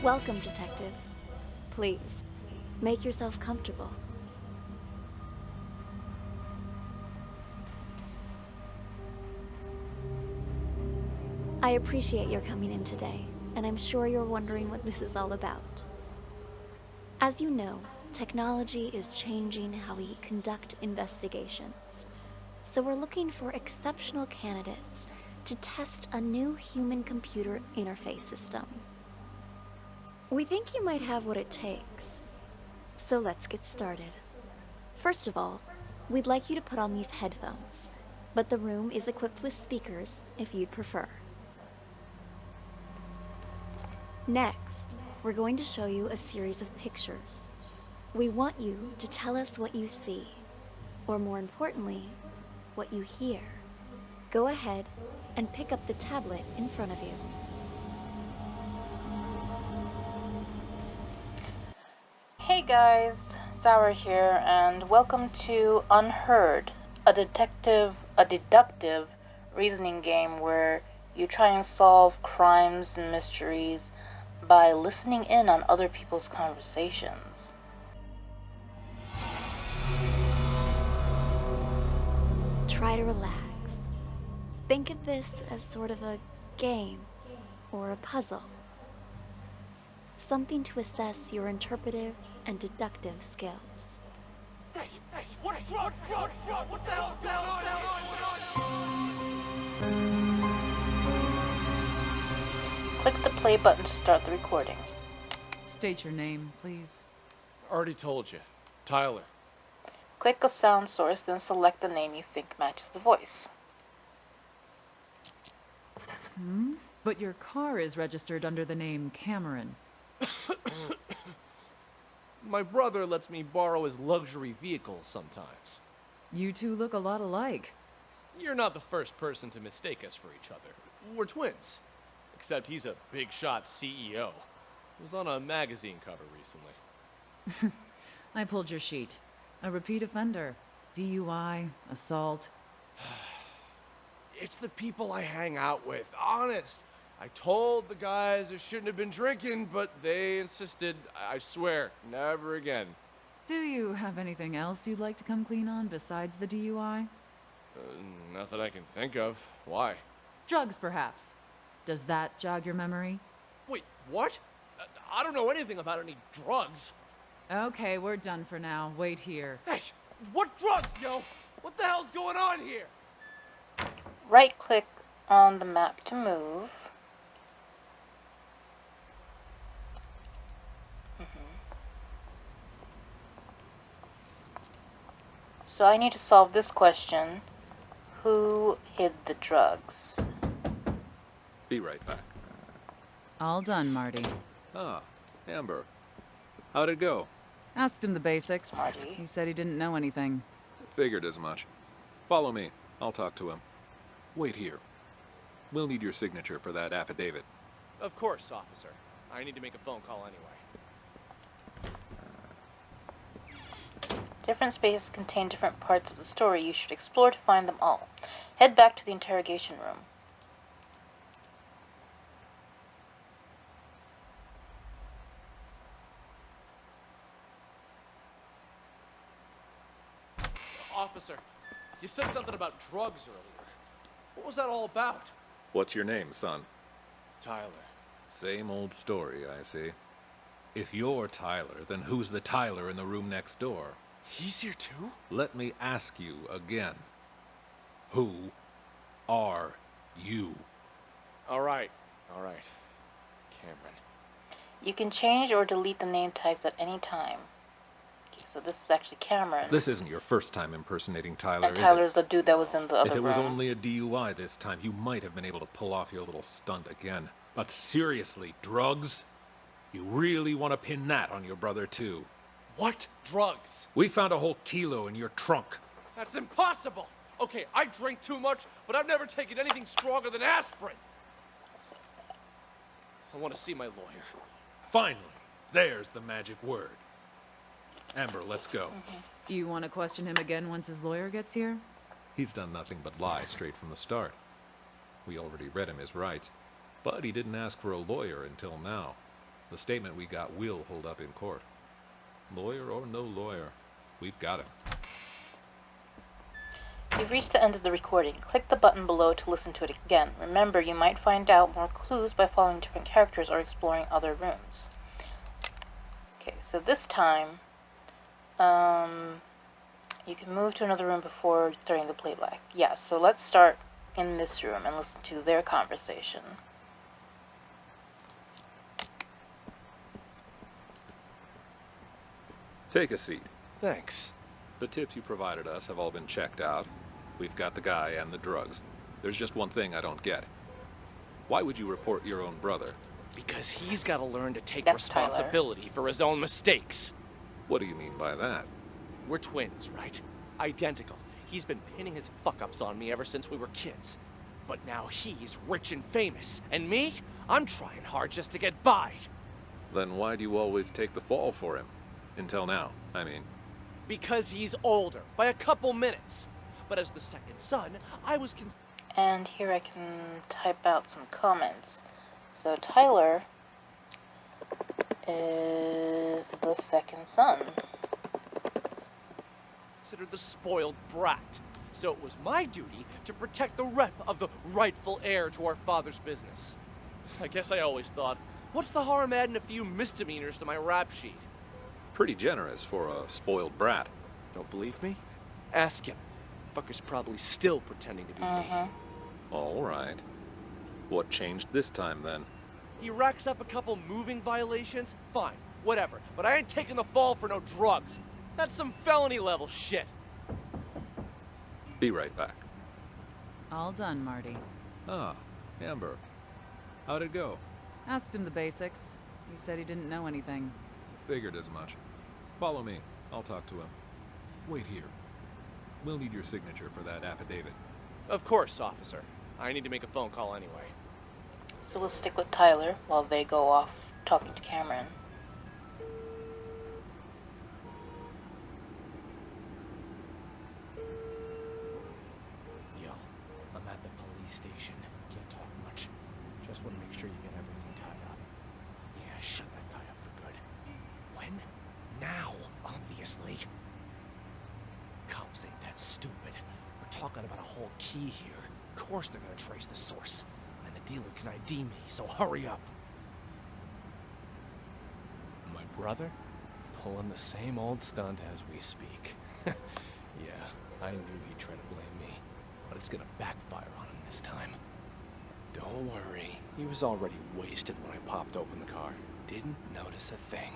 Welcome, Detective. Please, make yourself comfortable. I appreciate your coming in today, and I'm sure you're wondering what this is all about. As you know, technology is changing how we conduct investigations. So we're looking for exceptional candidates to test a new human-computer interface system. We think you might have what it takes. So let's get started. First of all, we'd like you to put on these headphones, but the room is equipped with speakers if you'd prefer. Next, we're going to show you a series of pictures. We want you to tell us what you see, or more importantly, what you hear. Go ahead and pick up the tablet in front of you. Hey guys, Sour here, and welcome to Unheard, a deductive reasoning game where you try and solve crimes and mysteries by listening in on other people's conversations. Try to relax. Think of this as sort of a game or a puzzle. Something to assess your interpretive and deductive skills. Hey, what the hell's going on? Click the play button to start the recording. State your name, please. Already told you. Tyler. Click a sound source, then select the name you think matches the voice. But your car is registered under the name Cameron. My brother lets me borrow his luxury vehicles sometimes. You two look a lot alike. You're not the first person to mistake us for each other. We're twins. Except he's a big shot CEO. Was on a magazine cover recently. I pulled your sheet. A repeat offender. DUI, assault. It's the people I hang out with, honest. I told the guys I shouldn't have been drinking, but they insisted. I swear, never again. Do you have anything else you'd like to come clean on besides the DUI? Nothing I can think of. Why? Drugs, perhaps. Does that jog your memory? Wait, what? I don't know anything about any drugs. Okay, we're done for now. Wait here. Hey, what drugs, yo? What the hell's going on here? Right-click on the map to move. So I need to solve this question. Who hid the drugs? Be right back. All done, Marty. Ah, Amber. How'd it go? Asked him the basics. Marty. He said he didn't know anything. Figured as much. Follow me. I'll talk to him. Wait here. We'll need your signature for that affidavit. Of course, officer. I need to make a phone call anyway. Different spaces contain different parts of the story. You should explore to find them all. Head back to the interrogation room. Officer, you said something about drugs earlier. What was that all about? What's your name, son? Tyler. Same old story, I see. If you're Tyler, then who's the Tyler in the room next door? He's here too? Let me ask you again. Who are you? All right. Cameron. You can change or delete the name tags at any time. Okay, so this is actually Cameron. This isn't your first time impersonating Tyler, And is Tyler's the dude that was in the other it? If it room. was only a DUI this time, you might have been able to pull off your little stunt again. But seriously, drugs? You really want to pin that on your brother, too? What drugs? We found a whole kilo in your trunk. That's impossible. Okay, I drink too much, but I've never taken anything stronger than aspirin. I want to see my lawyer. Finally, there's the magic word. Amber, let's go. You want to question him again once his lawyer gets here? He's done nothing but lie straight from the start. We already read him his rights, but he didn't ask for a lawyer until now. The statement we got will hold up in court. Lawyer or no lawyer, we've got him. You've reached the end of the recording. Click the button below to listen to it again. Remember, you might find out more clues by following different characters or exploring other rooms. Okay, so this time, you can move to another room before starting the playback. Yeah, so let's start in this room and listen to their conversation. Take a seat. Thanks. The tips you provided us have all been checked out. We've got the guy and the drugs. There's just one thing I don't get. Why would you report your own brother? Because he's got to learn to take That's Tyler. responsibility for his own mistakes. What do you mean by that? We're twins, right? Identical. He's been pinning his fuck-ups on me ever since we were kids. But now he's rich and famous. And me? I'm trying hard just to get by. Then why do you always take the fall for him? Until now, I mean. Because he's older, by a couple minutes. But as the second son, I was And here I can type out some comments. So Tyler is the second son. considered the spoiled brat. So it was my duty to protect the rep of the rightful heir to our father's business. I guess I always thought, what's the harm adding a few misdemeanors to my rap sheet? Pretty generous for a spoiled brat. Don't believe me? Ask him. Fucker's probably still pretending to be me. All right. What changed this time, then? He racks up a couple moving violations? Fine, whatever. But I ain't taking the fall for no drugs. That's some felony level shit. Be right back. All done, Marty. Ah, Amber. How'd it go? Asked him the basics. He said he didn't know anything. Figured as much. Follow me. I'll talk to him. Wait here. We'll need your signature for that affidavit. Of course, officer. I need to make a phone call anyway. So we'll stick with Tyler while they go off talking to Cameron. Yo, I'm at the police station. Can't talk much. Just want to make sure you get everything tied up. Yeah, shut that guy up for good. When? Now, obviously. Cops ain't that stupid. We're talking about a whole key here. Of course they're gonna trace the source. And the dealer can ID me, so hurry up. My brother? Pulling the same old stunt as we speak. Yeah, I knew he'd try to blame me. But it's gonna backfire on him this time. Don't worry. He was already wasted when I popped open the car. Didn't notice a thing.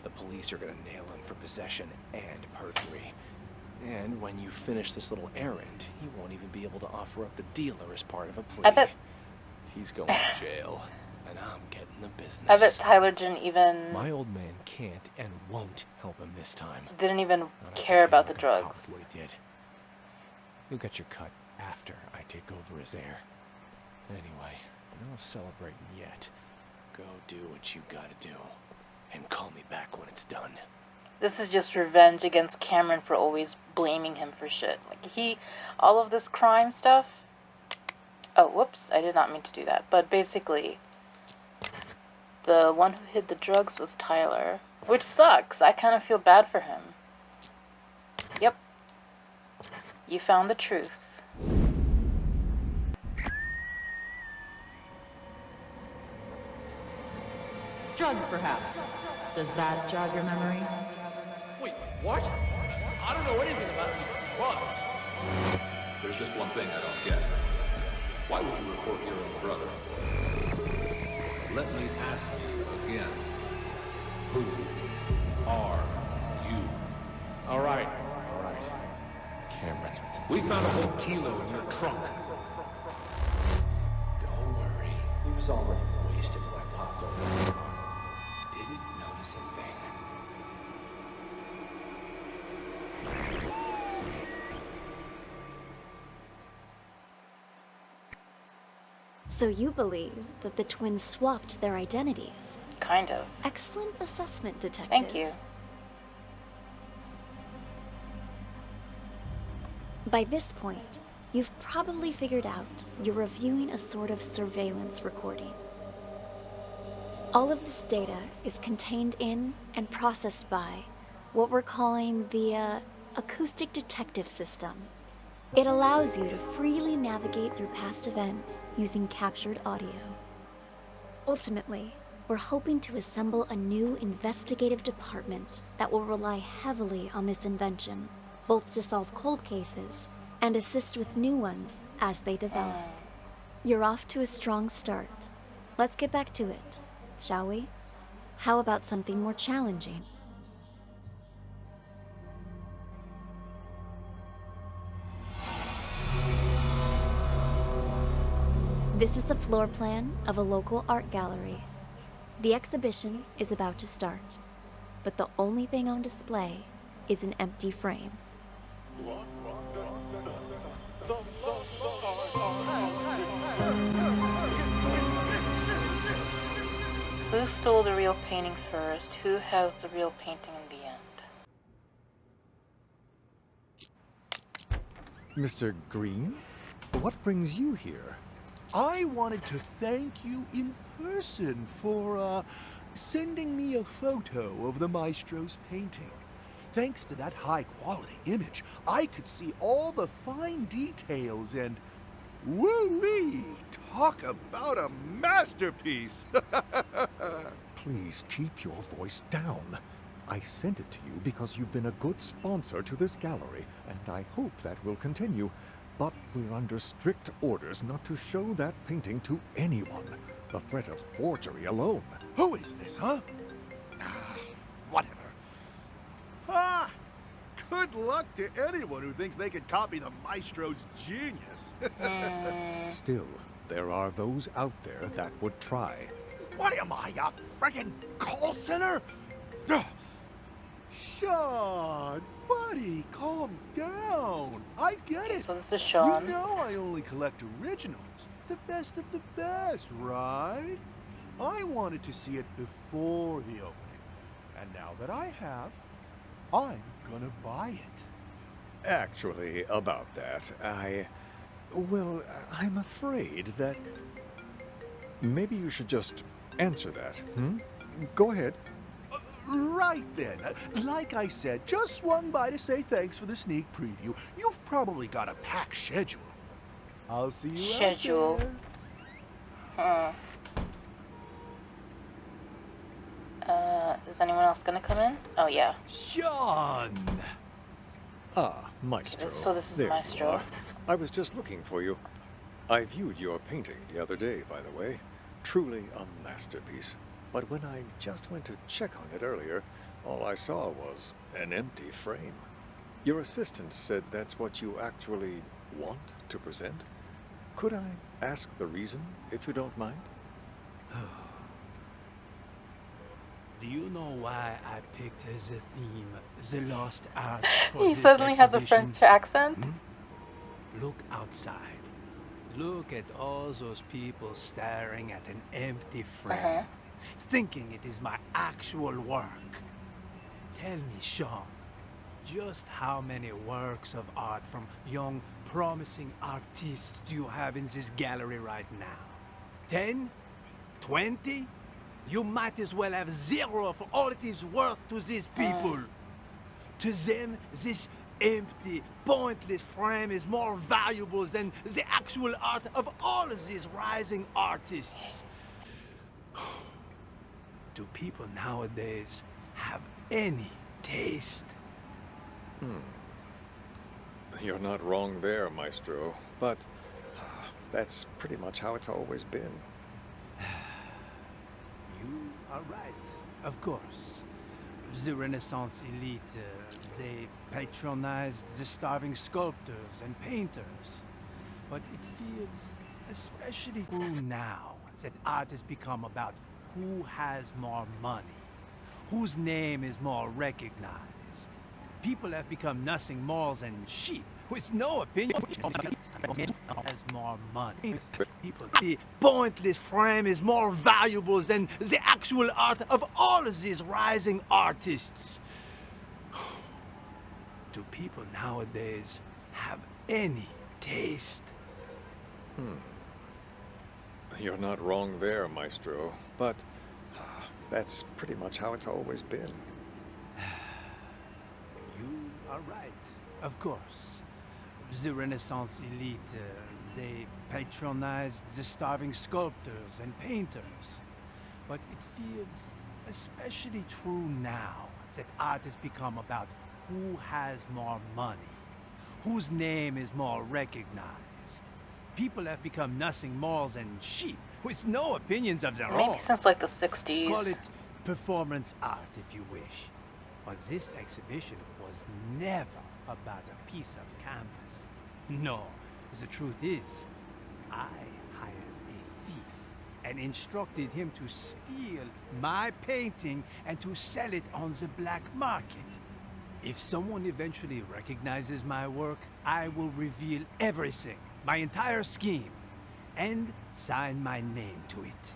The police are gonna nail him for possession and perjury. And when you finish this little errand, he won't even be able to offer up the dealer as part of a plea. I bet He's going to jail, and I'm getting the business. I bet Tyler didn't even can't and won't help him this time. care about the drugs. What he did. You'll get your cut after I take over as heir. Anyway, no celebrating yet. Go do what you gotta do, and call me back when it's done. This is just revenge against Cameron for always blaming him for shit. Like, all of this crime stuff. Oh, whoops, I did not mean to do that. But basically, the one who hid the drugs was Tyler. Which sucks. I kind of feel bad for him. Yep. You found the truth. Drugs, perhaps. Does that jog your memory? Wait, what? I don't know anything about any drugs. There's just one thing I don't get. Why would you report your own brother? Let me ask you again. Who are you? All right. Cameron. We found a whole kilo in your trunk. Don't worry. He was already wasted when I popped open the car. Didn't notice a thing. So you believe that the twins swapped their identities? Kind of. Excellent assessment, detective. Thank you. By this point, you've probably figured out you're reviewing a sort of surveillance recording. All of this data is contained in and processed by what we're calling the acoustic detective system. It allows you to freely navigate through past events using captured audio. Ultimately, we're hoping to assemble a new investigative department that will rely heavily on this invention, both to solve cold cases and assist with new ones as they develop. You're off to a strong start. Let's get back to it, shall we? How about something more challenging? This is the floor plan of a local art gallery. The exhibition is about to start, but the only thing on display is an empty frame. Who stole the real painting first? Who has the real painting in the end? Mr. Green, what brings you here? I wanted to thank you in person for, sending me a photo of the maestro's painting. Thanks to that high-quality image, I could see all the fine details and... woo-wee! Talk about a masterpiece! Please keep your voice down. I sent it to you because you've been a good sponsor to this gallery, and I hope that will continue. But we're under strict orders not to show that painting to anyone. The threat of forgery alone. Who is this, huh? Whatever. Ah! Good luck to anyone who thinks they can copy the maestro's genius. Still, there are those out there that would try. What am I, a friggin' call center? Ugh. Sean, buddy, calm down. I get it. So this is Sean. You know I only collect originals. The best of the best, right? I wanted to see it before the opening. And now that I have, I'm gonna buy it. Actually, about that, I'm afraid that... Maybe you should just answer that, Go ahead. Right then. Like I said, just swung by to say thanks for the sneak preview. You've probably got a packed schedule. I'll see you Schedule. out there. Is anyone else gonna come in? Oh yeah. Sean! Ah, Maestro. So this is There you Maestro. are. I was just looking for you. I viewed your painting the other day, by the way. Truly a masterpiece. But when I just went to check on it earlier, all I saw was an empty frame. Your assistant said that's what you actually want to present. Could I ask the reason, if you don't mind? Do you know why I picked as a theme the lost art for He this suddenly has a exhibition? French accent. Look outside. Look at all those people staring at an empty frame, thinking it is my actual work. Tell me, Sean, just how many works of art from young, promising artists do you have in this gallery right now? 10? 20? You might as well have 0 for all it is worth to these people. To them, this empty, pointless frame is more valuable than the actual art of all of these rising artists. Do people nowadays have any taste? You're not wrong there, Maestro. But that's pretty much how it's always been. You are right, of course. The Renaissance elite, they patronized the starving sculptors and painters. But it feels especially true now that art has become about who has more money, whose name is more recognized. People have become nothing more than sheep with no opinion. Has more money. People, the pointless frame is more valuable than the actual art of all of these rising artists. Do people nowadays have any taste? You're not wrong there, Maestro. But That's pretty much how it's always been. You are right, of course. The Renaissance elite, they patronized the starving sculptors and painters. But it feels especially true now that art has become about who has more money, whose name is more recognized. People have become nothing more than sheep with no opinions of their own. Maybe since like the Call 60s. it performance art if you wish. But this exhibition was never about a piece of canvas. No, the truth is, I hired a thief and instructed him to steal my painting and to sell it on the black market. If someone eventually recognizes my work, I will reveal everything, my entire scheme, and sign my name to it.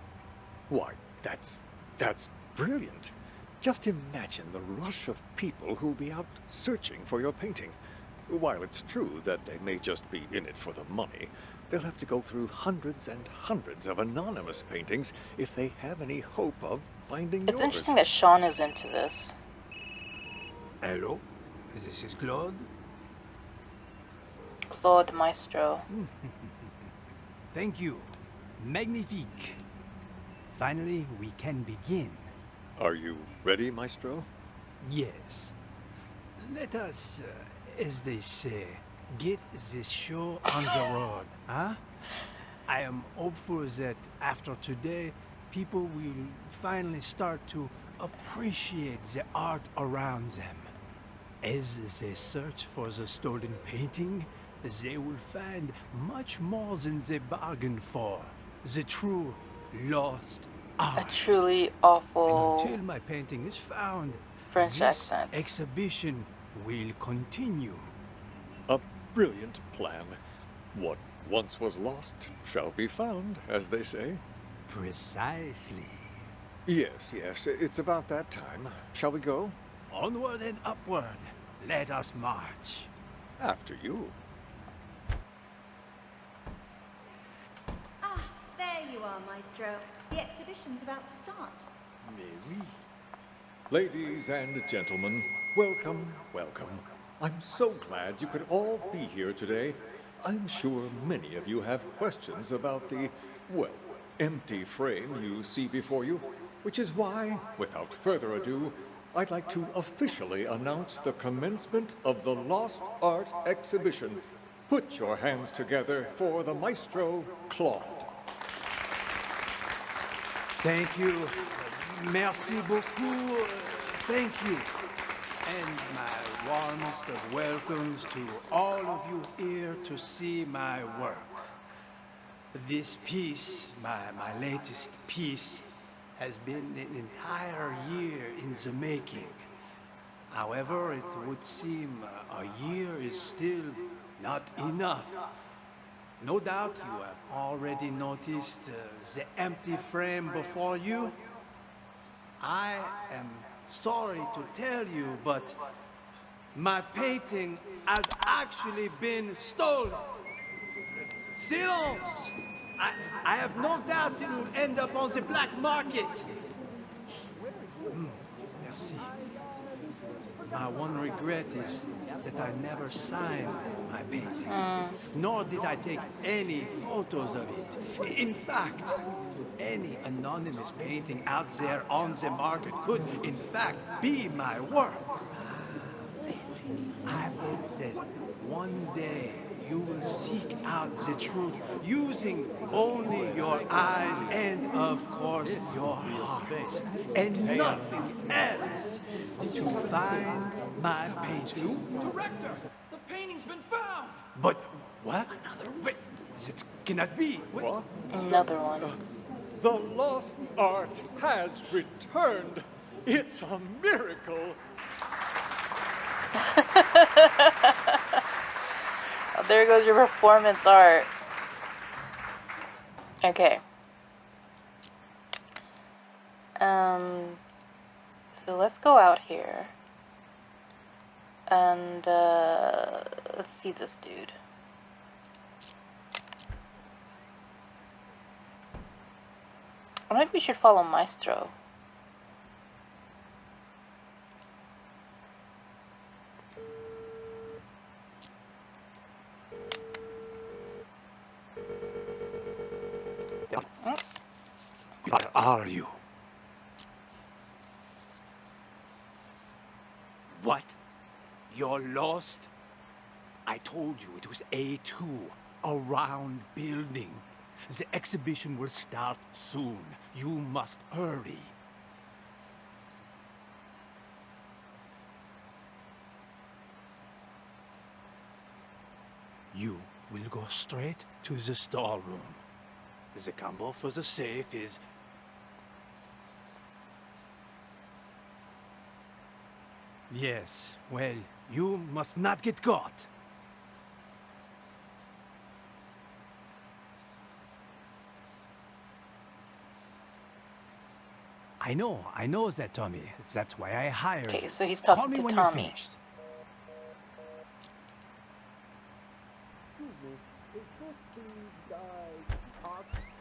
Why, that's brilliant. Just imagine the rush of people who'll be out searching for your painting. While it's true that they may just be in it for the money, they'll have to go through hundreds and hundreds of anonymous paintings if they have any hope of finding It's yours. interesting that Sean is into this. Hello, this is Claude. Claude Maestro. Thank you. Magnifique. Finally, we can begin. Are you ready, Maestro? Yes. Let us, as they say, get this show on the road, huh? I am hopeful that after today, people will finally start to appreciate the art around them. As they search for the stolen painting, they will find much more than they bargained for. The true lost A art. truly And awful until my painting is found, French this accent. exhibition will continue. A brilliant plan. What once was lost shall be found, as they say. Precisely. Yes, it's about that time. Shall we go? Onward and upward. Let us march. After you. Ah, there you are, Maestro. The exhibition's about to start. Mais oui. Ladies and gentlemen, welcome, welcome. I'm so glad you could all be here today. I'm sure many of you have questions about the, well, empty frame you see before you, which is why, without further ado, I'd like to officially announce the commencement of the Lost Art Exhibition. Put your hands together for the Maestro, Claude. Thank you. Merci beaucoup. Thank you. And my warmest of welcomes to all of you here to see my work. This piece, my latest piece, has been an entire year in the making. However, it would seem a year is still not enough. No doubt you have already noticed the empty frame before you. I am sorry to tell you, but my painting has actually been stolen. Silence! I have no doubts it will end up on the black market. Merci. My one regret is that I never signed my painting, nor did I take any photos of it. In fact, any anonymous painting out there on the market could, in fact, be my work. I hope that one day you will seek out the truth using only your eyes and, of course, your heart, and nothing else to find my painting. Director, the painting's been found. But what? Wait, it cannot be. What? Another one. The lost art has returned. It's a miracle. Oh, there goes your performance art. Okay. So let's go out here. And, let's see this dude. Or maybe we should follow Maestro. What are you? What? You're lost? I told you it was A2, a round building. The exhibition will start soon. You must hurry. You will go straight to the storeroom. The combo for the safe is... Yes, well, you must not get caught. I know that, Tommy. That's why I hired you. Okay, so he's Call talking me to when Tommy. you're finished.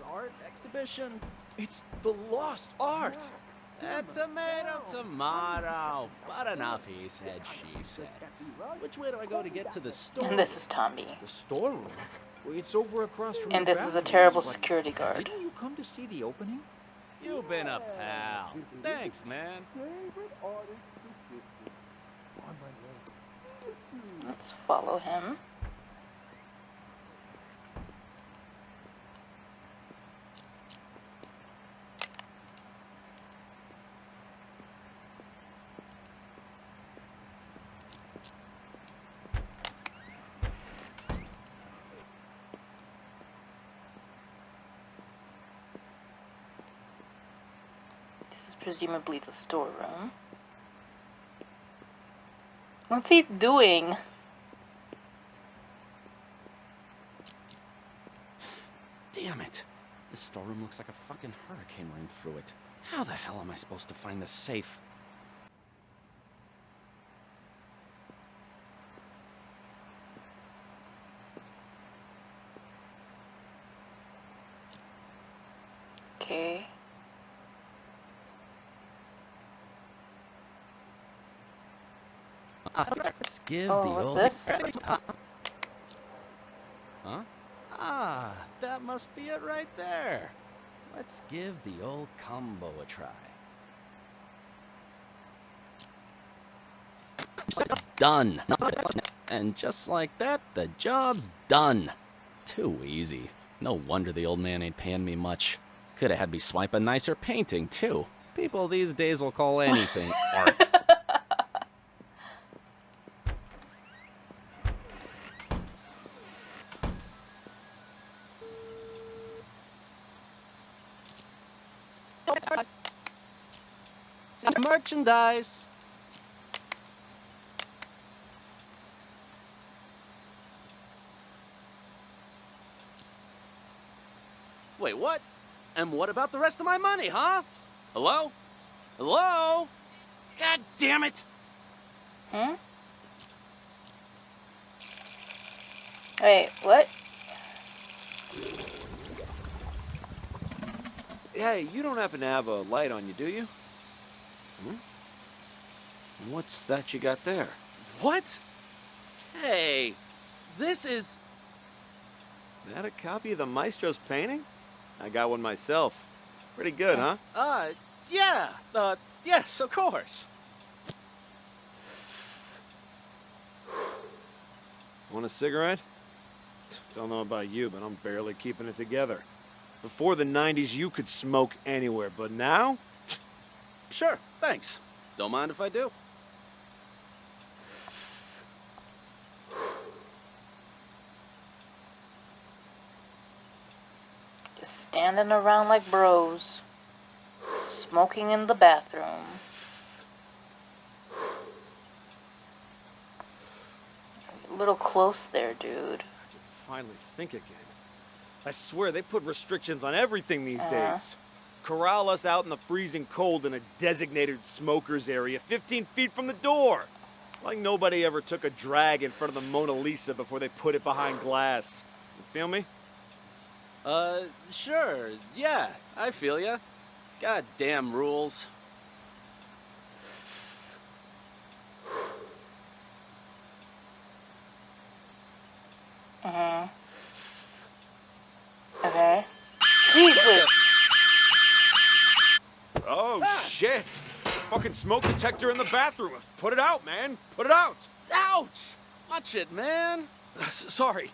Art exhibition? It's the lost art. A tomato, tomato. But enough he said, she said. Which way do I go to get to the store? And this is Tommy. The storeroom? Well, it's over across from And the this is a bathrooms, terrible but security guard. Didn't you come to see the opening? You've been a pal. Thanks, man. Let's follow him. This is presumably the storeroom. What's he doing? Damn it. This storeroom looks like a fucking hurricane ran through it. How the hell am I supposed to find the safe? Okay. Let's give Oh, the what's old... this? Huh? Ah, that must be it right there. Let's give the old combo a try. It's done. And just like that, the job's done. Too easy. No wonder the old man ain't paying me much. Could have had me swipe a nicer painting, too. People these days will call anything art. Merchandise. Wait, what? And what about the rest of my money, huh? Hello? Hello? God damn it! Hmm? Wait, what? Hey, you don't happen to have a light on you, do you? What's that you got there? What? Hey, this is... That a copy of the Maestro's painting? I got one myself. Pretty good, huh? Yeah, yes, of course. Want a cigarette? Don't know about you, but I'm barely keeping it together. Before the 90s, you could smoke anywhere, but now? Sure, thanks. Don't mind if I do. Just standing around like bros. Smoking in the bathroom. A little close there, dude. I can finally think again. I swear, they put restrictions on everything these days. Corral us out in the freezing cold in a designated smokers area 15 feet from the door. Like nobody ever took a drag in front of the Mona Lisa before they put it behind glass. You feel me? Sure, yeah, I feel ya. Goddamn rules. Okay. Jesus! shit. The fucking smoke detector in the bathroom. Put it out, man. Put it out. Ouch! Watch it, man. Sorry.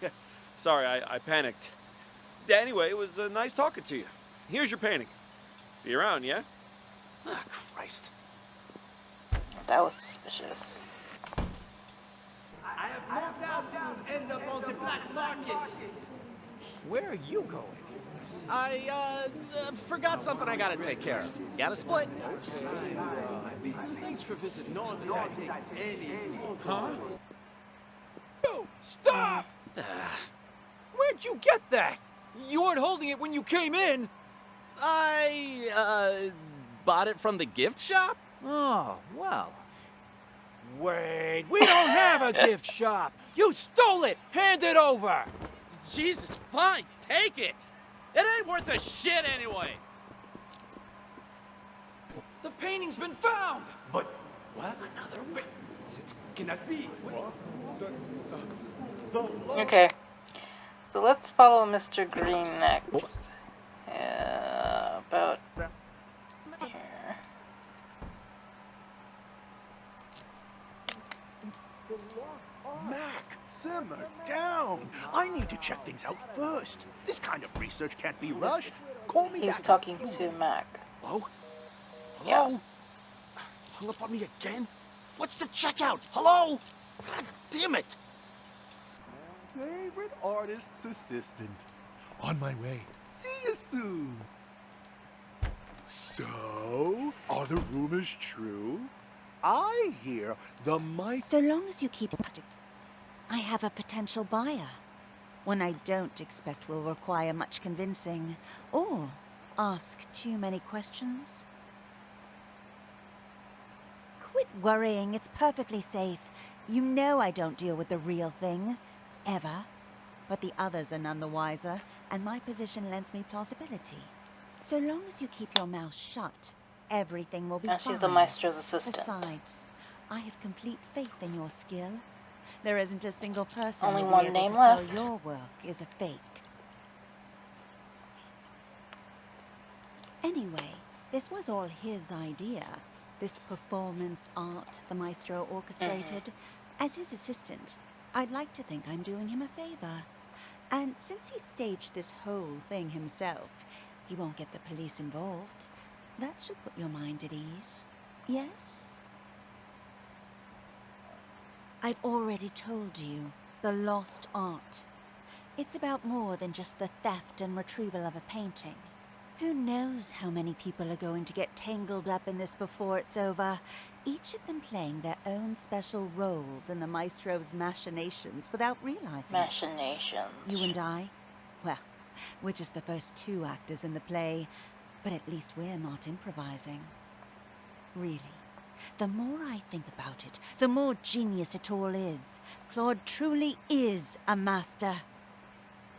Sorry, I panicked. Anyway, it was nice talking to you. Here's your painting. See you around, yeah? Ah, Christ. That was suspicious. I have no doubt you will end up on the black market. Where are you going? I forgot something I gotta take care of. Got a split? Thanks for visiting. Normally I take any. Huh? You! Stop! Where'd you get that? You weren't holding it when you came in. I bought it from the gift shop? Oh, well. Wait, we don't have a gift shop. You stole it. Hand it over. Jesus, fine, take it. It ain't worth a shit anyway. The painting's been found! But what? Another way? It cannot be. Okay. So let's follow Mr. Green next. About here. Mac, simmer down. I need to check things out first. This kind of research can't be rushed. Call me back. He's talking to Mac. Hello? Yeah. Hello? Hung up on me again? What's the checkout? Hello? God damn it. Favorite artist's assistant. On my way. See you soon. So, are the rumors true? I hear the mic. So long as you keep it, I have a potential buyer. One I don't expect will require much convincing or ask too many questions. Quit worrying, it's perfectly safe. You know I don't deal with the real thing, ever. But the others are none the wiser, and my position lends me plausibility. So long as you keep your mouth shut, everything will be fine. And she's the maestro's assistant. Besides, I have complete faith in your skill. There isn't a single person Only who'll one be able name to left. tell your work is a fake. Anyway, this was all his idea. This performance art the maestro orchestrated. As his assistant, I'd like to think I'm doing him a favor. And since he staged this whole thing himself, he won't get the police involved. That should put your mind at ease. Yes? I've already told you, the lost art. It's about more than just the theft and retrieval of a painting. Who knows how many people are going to get tangled up in this before it's over, each of them playing their own special roles in the maestro's machinations without realizing Machinations. it. You and I? Well, we're just the first two actors in the play, but at least we're not improvising. Really. The more I think about it, the more genius it all is. Claude truly is a master.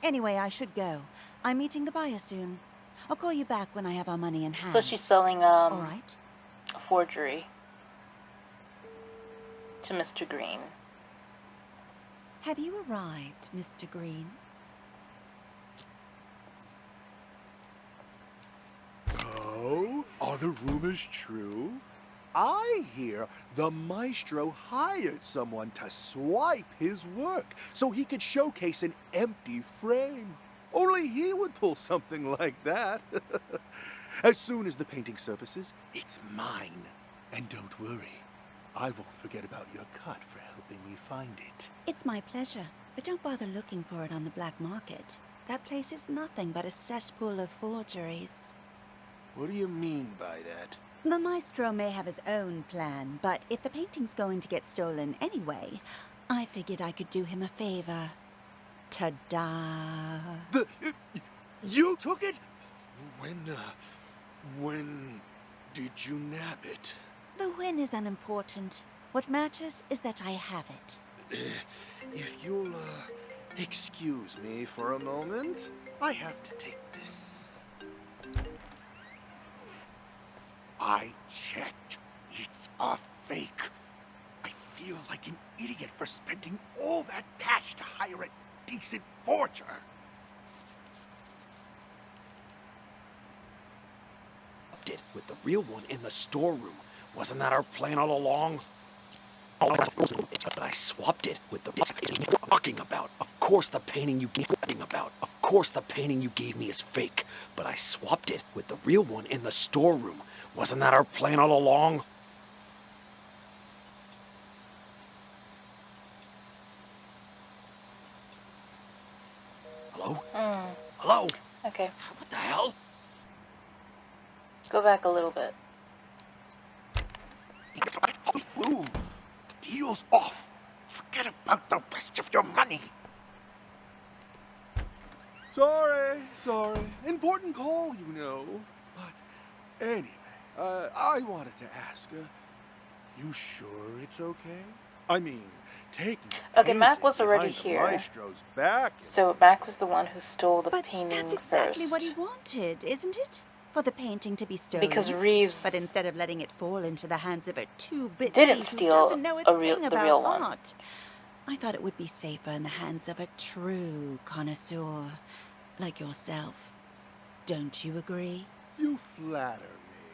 Anyway, I should go. I'm meeting the buyer soon. I'll call you back when I have our money in hand. So she's selling All right. a forgery to Mr. Green. Have you arrived, Mr. Green? So, are the rumors true? I hear the maestro hired someone to swipe his work so he could showcase an empty frame. Only he would pull something like that. As soon as the painting surfaces, it's mine. And don't worry, I won't forget about your cut for helping me find it. It's my pleasure, but don't bother looking for it on the black market. That place is nothing but a cesspool of forgeries. What do you mean by that? The maestro may have his own plan, but if the painting's going to get stolen anyway, I figured I could do him a favor. Ta-da! You took it? When did you nab it? The win is unimportant. What matters is that I have it. If you'll, excuse me for a moment, I have to take this. I checked. It's a fake. I feel like an idiot for spending all that cash to hire a decent forger. with the real one in the storeroom. Wasn't that our plan all along? But I swapped it with the talking about. Of course the painting you gave me is fake, but I swapped it with the real one in the storeroom. Wasn't that our plan all along? Hello? Hello? Okay. What the hell? Go back a little bit. Ooh, the deal's off. Forget about the rest of your money. Sorry. Important call, you know. But anyway, I wanted to ask, you sure it's okay? I mean, taking Okay, Mac was already behind the here. maestro's back. So Mac was the one who stole the But painting that's exactly first. what he wanted, isn't it? For the painting to be stolen. Because Reeves But instead of letting it fall into the hands of a two-bit didn't thief who steal doesn't know a the thing real about one. art, I thought it would be safer in the hands of a true connoisseur like yourself. Don't you agree? You flatter me.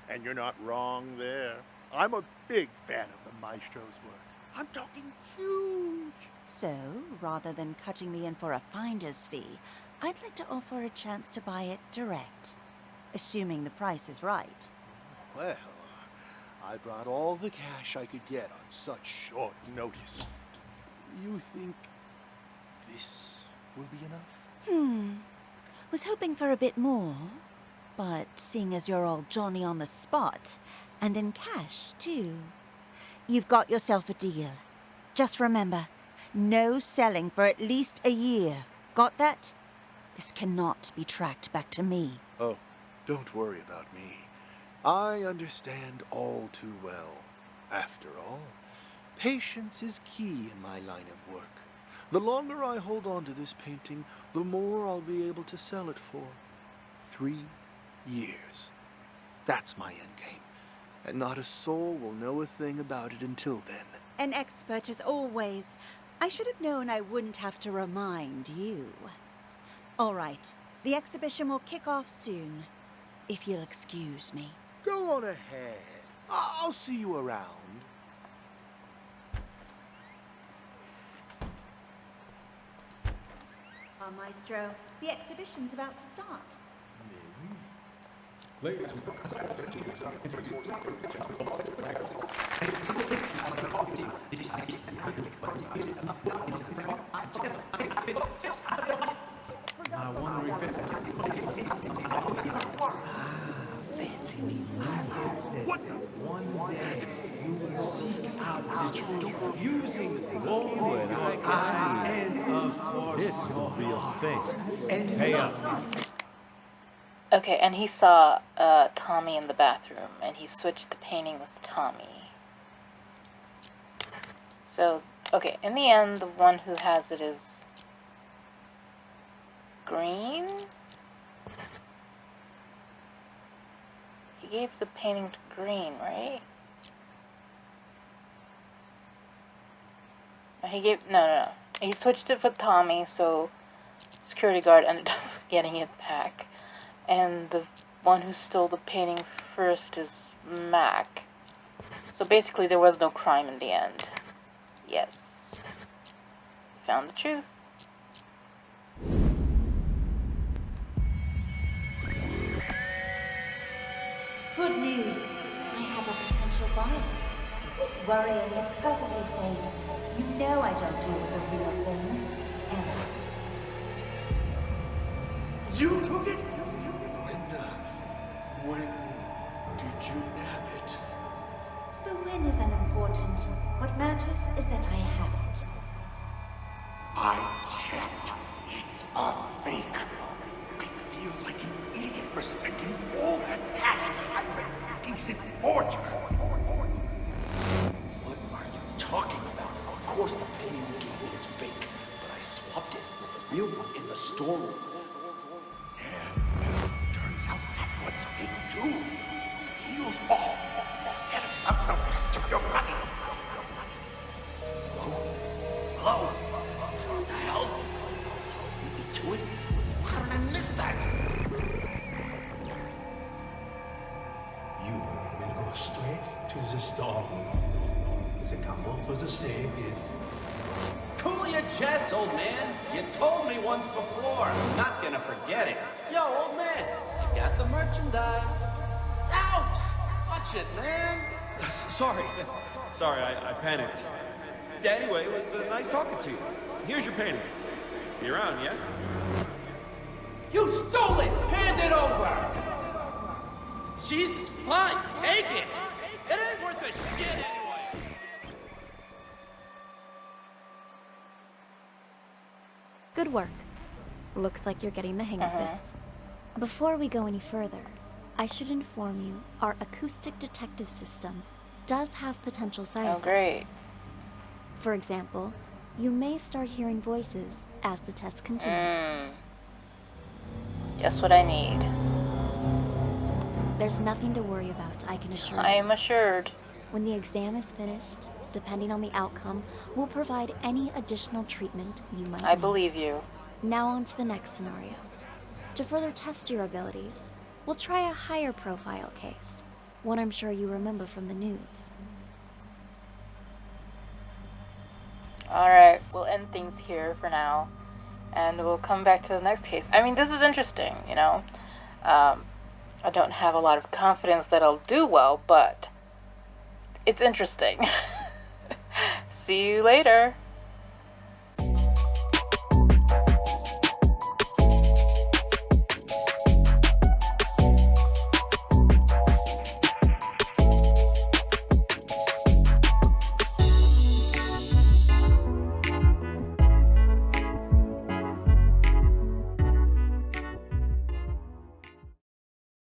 And you're not wrong there. I'm a big fan of the maestro's work. I'm talking huge. So, rather than cutting me in for a finder's fee, I'd like to offer a chance to buy it direct. Assuming the price is right. Well, I brought all the cash I could get on such short notice. You think this will be enough? Was hoping for a bit more, but seeing as you're all Johnny on the spot, and in cash, too, you've got yourself a deal. Just remember, no selling for at least a year. Got that? This cannot be tracked back to me. Oh, don't worry about me. I understand all too well. After all, patience is key in my line of work. The longer I hold on to this painting, the more I'll be able to sell it for. 3 years. That's my endgame. And not a soul will know a thing about it until then. An expert as always. I should have known I wouldn't have to remind you. All right, the exhibition will kick off soon, if you'll excuse me. Go on ahead. I'll see you around. Maestro, the exhibition's about to start. Fancy me one day you will seek out the truth using forward eye and of course this will be a thing. And pay up. Okay, and he saw Tommy in the bathroom, and he switched the painting with Tommy. So, okay, in the end, the one who has it is Green? He gave the painting to Green, right? No. He switched it with Tommy, so security guard ended up getting it back. And the one who stole the painting first is Mac. So basically there was no crime in the end. Yes. Found the truth. Good news. I have a potential buyer. Quit worrying, it's perfectly safe. You know I don't do the real thing. Ever. You took it? When did you nab it? The win is unimportant. What matters is that I have it. I checked. It's a fake. I feel like an idiot for spending all that cash to hire a decent forger. What are you talking about? Of course the painting you gave me is fake, but I swapped it with the real one in the storeroom. Yeah, turns out that one's fake too. The deal's off. Forget about the rest of your money. Hello? What the hell? So you beat me to it? How did I miss that? to the stall. The couple for the sake is... Cool your jets, old man. You told me once before. I'm not gonna forget it. Yo, old man, you got the merchandise. Ouch! Watch it, man. Sorry. Sorry, I panicked. Yeah, anyway, it was nice talking to you. Here's your painting. See you around, yeah? You stole it! Hand it over! Jesus, fine, take it. It ain't worth a shit anyway. Good work. Looks like you're getting the hang of this. Before we go any further, I should inform you our acoustic detective system does have potential side effects. Oh, great. For example, you may start hearing voices as the test continues. Just what I need. There's nothing to worry about, I can assure you. I am assured. When the exam is finished, depending on the outcome, we'll provide any additional treatment you might need. I believe you. Now on to the next scenario. To further test your abilities, we'll try a higher profile case, one I'm sure you remember from the news. Alright, we'll end things here for now, and we'll come back to the next case. I mean, this is interesting, you know. I don't have a lot of confidence that I'll do well, but it's interesting. See you later.